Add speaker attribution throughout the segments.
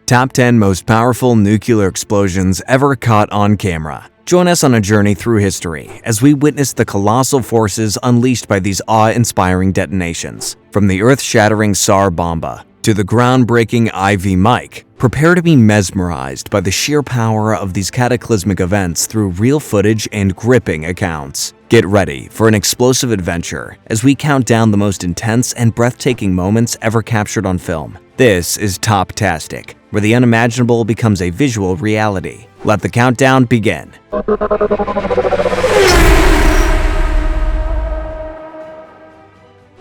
Speaker 1: Top 10 Most Powerful Nuclear Explosions Ever Caught on Camera. Join us on a journey through history as we witness the colossal forces unleashed by these awe-inspiring detonations. From the earth-shattering Tsar Bomba to the groundbreaking IV Mike, prepare to be mesmerized by the sheer power of these cataclysmic events through real footage and gripping accounts. Get ready for an explosive adventure as we count down the most intense and breathtaking moments ever captured on film. This is TopTastic, where the unimaginable becomes a visual reality. Let the countdown begin.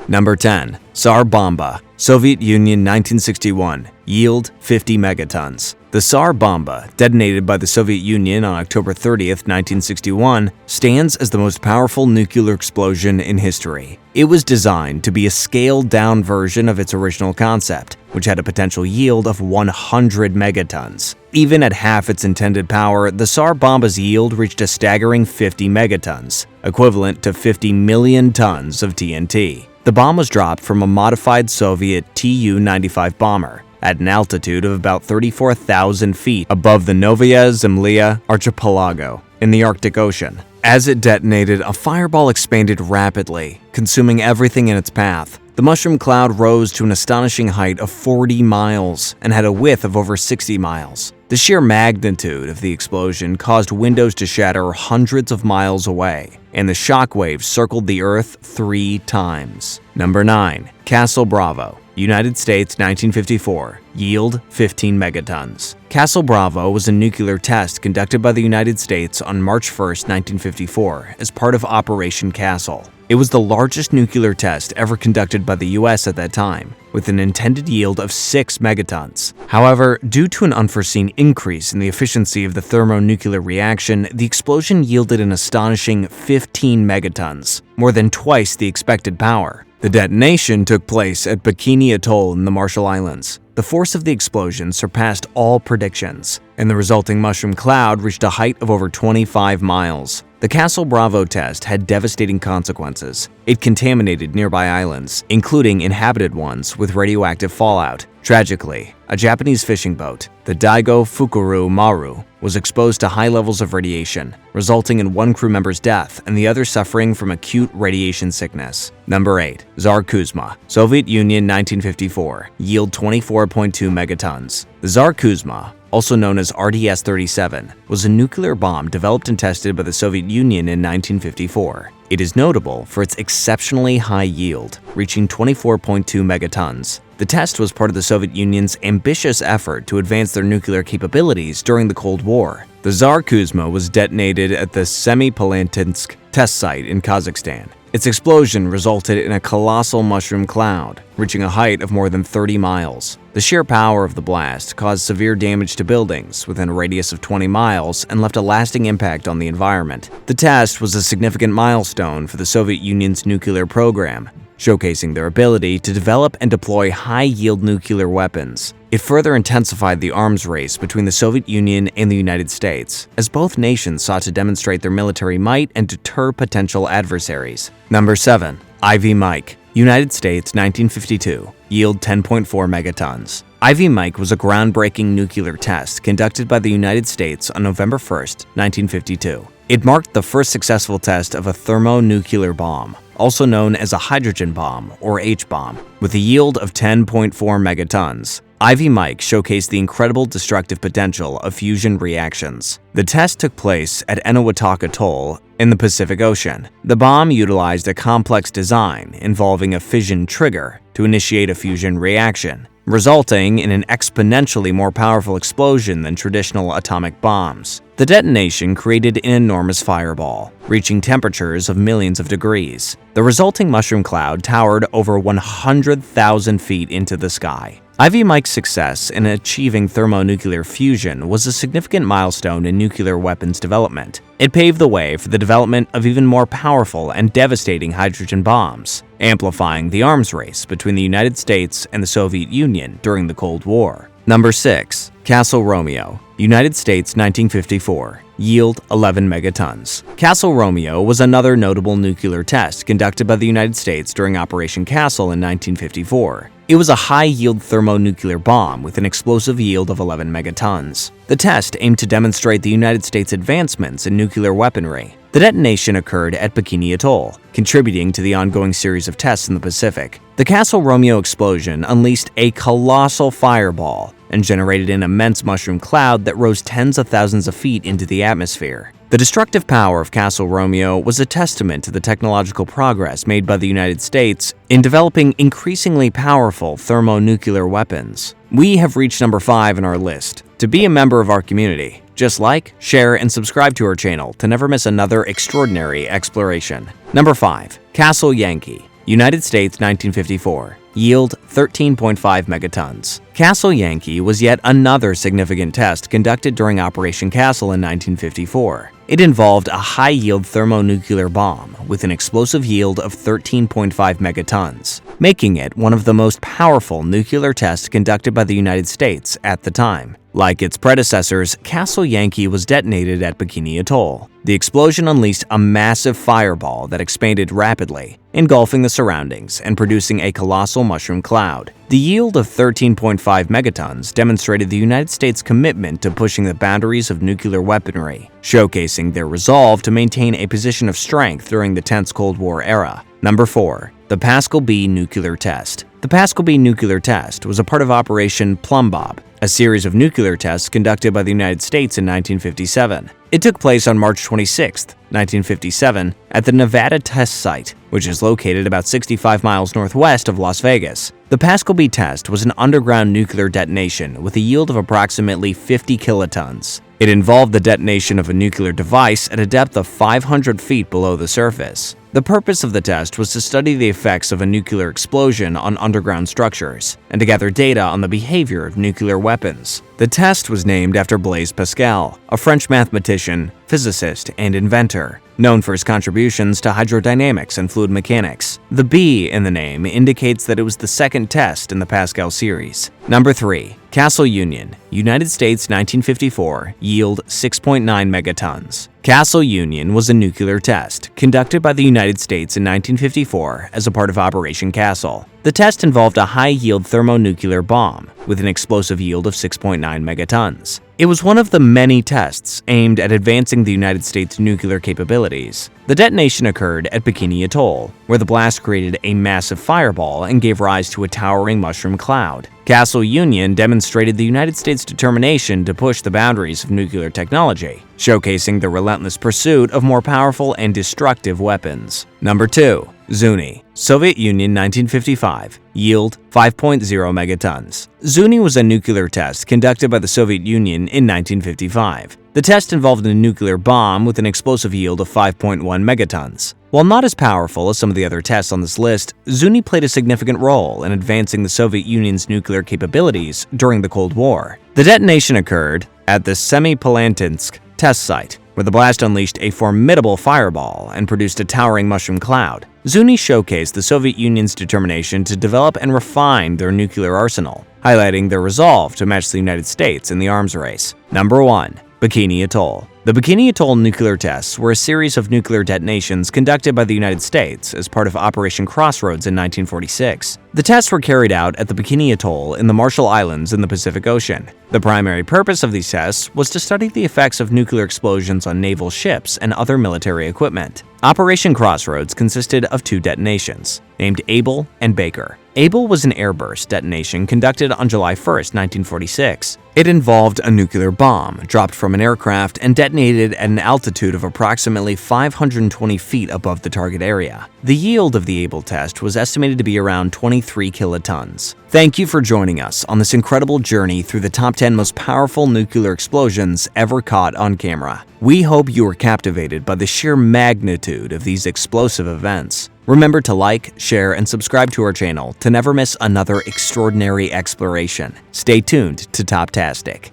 Speaker 1: Number 10. Tsar Bomba, Soviet Union 1961. Yield 50 megatons. The Tsar Bomba, detonated by the Soviet Union on October 30th, 1961, stands as the most powerful nuclear explosion in history. It was designed to be a scaled-down version of its original concept, which had a potential yield of 100 megatons. Even at half its intended power, the Tsar Bomba's yield reached a staggering 50 megatons, equivalent to 50 million tons of TNT. The bomb was dropped from a modified Soviet Tu-95 bomber at an altitude of about 34,000 feet above the Novaya Zemlya archipelago in the Arctic Ocean. As it detonated, a fireball expanded rapidly, consuming everything in its path. The mushroom cloud rose to an astonishing height of 40 miles and had a width of over 60 miles. The sheer magnitude of the explosion caused windows to shatter hundreds of miles away, and the shockwaves circled the Earth 3 times. Number 9. Castle Bravo, United States 1954. Yield 15 megatons. Castle Bravo was a nuclear test conducted by the United States on March 1, 1954, as part of Operation Castle. It was the largest nuclear test ever conducted by the US at that time, with an intended yield of 6 megatons. However, due to an unforeseen increase in the efficiency of the thermonuclear reaction, the explosion yielded an astonishing 15 megatons, more than twice the expected power. The detonation took place at Bikini Atoll in the Marshall Islands. The force of the explosion surpassed all predictions, and the resulting mushroom cloud reached a height of over 25 miles. The Castle Bravo test had devastating consequences. It contaminated nearby islands, including inhabited ones with radioactive fallout. Tragically, a Japanese fishing boat, the Daigo Fukuru Maru, was exposed to high levels of radiation, resulting in one crew member's death and the other suffering from acute radiation sickness. Number 8. Tsar Kuzma, Soviet Union 1954. Yield 24.2 megatons. The Tsar Kuzma, also known as RDS-37, was a nuclear bomb developed and tested by the Soviet Union in 1954. It is notable for its exceptionally high yield, reaching 24.2 megatons. The test was part of the Soviet Union's ambitious effort to advance their nuclear capabilities during the Cold War. The Tsar Kuzma was detonated at the Semipalatinsk test site in Kazakhstan. Its explosion resulted in a colossal mushroom cloud, reaching a height of more than 30 miles. The sheer power of the blast caused severe damage to buildings within a radius of 20 miles and left a lasting impact on the environment. The test was a significant milestone for the Soviet Union's nuclear program, showcasing their ability to develop and deploy high-yield nuclear weapons. It further intensified the arms race between the Soviet Union and the United States, as both nations sought to demonstrate their military might and deter potential adversaries. Number 7. IV Mike, United States 1952. Yield 10.4 megatons. IV Mike was a groundbreaking nuclear test conducted by the United States on November 1, 1952. It marked the first successful test of a thermonuclear bomb, also known as a hydrogen bomb or H-bomb, with a yield of 10.4 megatons. IV Mike showcased the incredible destructive potential of fusion reactions. The test took place at Eniwetok Atoll in the Pacific Ocean. The bomb utilized a complex design involving a fission trigger to initiate a fusion reaction, resulting in an exponentially more powerful explosion than traditional atomic bombs. The detonation created an enormous fireball, reaching temperatures of millions of degrees. The resulting mushroom cloud towered over 100,000 feet into the sky. IV Mike's success in achieving thermonuclear fusion was a significant milestone in nuclear weapons development. It paved the way for the development of even more powerful and devastating hydrogen bombs, amplifying the arms race between the United States and the Soviet Union during the Cold War. Number 6. Castle Romeo, United States 1954. Yield 11 megatons. Castle Romeo was another notable nuclear test conducted by the United States during Operation Castle in 1954. It was a high-yield thermonuclear bomb with an explosive yield of 11 megatons. The test aimed to demonstrate the United States' advancements in nuclear weaponry. The detonation occurred at Bikini Atoll, contributing to the ongoing series of tests in the Pacific. The Castle Romeo explosion unleashed a colossal fireball and generated an immense mushroom cloud that rose tens of thousands of feet into the atmosphere. The destructive power of Castle Romeo was a testament to the technological progress made by the United States in developing increasingly powerful thermonuclear weapons. We have reached number 5 in our list. To be a member of our community, just like, share, and subscribe to our channel to never miss another extraordinary exploration. Number 5. Castle Yankee, United States 1954. Yield 13.5 megatons. Castle Yankee was yet another significant test conducted during Operation Castle in 1954. It involved a high-yield thermonuclear bomb with an explosive yield of 13.5 megatons, making it one of the most powerful nuclear tests conducted by the United States at the time. Like its predecessors, Castle Yankee was detonated at Bikini Atoll. The explosion unleashed a massive fireball that expanded rapidly, engulfing the surroundings and producing a colossal mushroom cloud. The yield of 13.5 megatons demonstrated the United States' commitment to pushing the boundaries of nuclear weaponry, showcasing their resolve to maintain a position of strength during the tense Cold War era. Number 4. The Pascal B nuclear test. The Pascal B nuclear test was a part of Operation Plumbob, a series of nuclear tests conducted by the United States in 1957. It took place on March 26, 1957, at the Nevada Test Site, which is located about 65 miles northwest of Las Vegas. The Pascal B test was an underground nuclear detonation with a yield of approximately 50 kilotons. It involved the detonation of a nuclear device at a depth of 500 feet below the surface. The purpose of the test was to study the effects of a nuclear explosion on underground structures and to gather data on the behavior of nuclear weapons. The test was named after Blaise Pascal, a French mathematician, physicist, and inventor, known for his contributions to hydrodynamics and fluid mechanics. The B in the name indicates that it was the second test in the Pascal series. Number 3. Castle Union, United States 1954, yield 6.9 megatons. Castle Union was a nuclear test conducted by the United States in 1954 as a part of Operation Castle. The test involved a high-yield thermonuclear bomb with an explosive yield of 6.9 megatons. It was one of the many tests aimed at advancing the United States' nuclear capabilities. The detonation occurred at Bikini Atoll, where the blast created a massive fireball and gave rise to a towering mushroom cloud. Castle Union demonstrated the United States' determination to push the boundaries of nuclear technology, showcasing the relentless pursuit of more powerful and destructive weapons. Number 2. Zuni, Soviet Union 1955, yield 5.0 megatons. Zuni was a nuclear test conducted by the Soviet Union in 1955. The test involved a nuclear bomb with an explosive yield of 5.1 megatons. While not as powerful as some of the other tests on this list, Zuni played a significant role in advancing the Soviet Union's nuclear capabilities during the Cold War. The detonation occurred at the Semipalatinsk test site, where the blast unleashed a formidable fireball and produced a towering mushroom cloud. Zuni showcased the Soviet Union's determination to develop and refine their nuclear arsenal, highlighting their resolve to match the United States in the arms race. Number 1. Bikini Atoll. The Bikini Atoll nuclear tests were a series of nuclear detonations conducted by the United States as part of Operation Crossroads in 1946. The tests were carried out at the Bikini Atoll in the Marshall Islands in the Pacific Ocean. The primary purpose of these tests was to study the effects of nuclear explosions on naval ships and other military equipment. Operation Crossroads consisted of 2 detonations, named Able and Baker. Able was an airburst detonation conducted on July 1, 1946. It involved a nuclear bomb dropped from an aircraft and detonated at an altitude of approximately 520 feet above the target area. The yield of the Able test was estimated to be around 23 kilotons. Thank you for joining us on this incredible journey through the top 10 most powerful nuclear explosions ever caught on camera. We hope you were captivated by the sheer magnitude of these explosive events. Remember to like, share, and subscribe to our channel to never miss another extraordinary exploration. Stay tuned to TopTastic.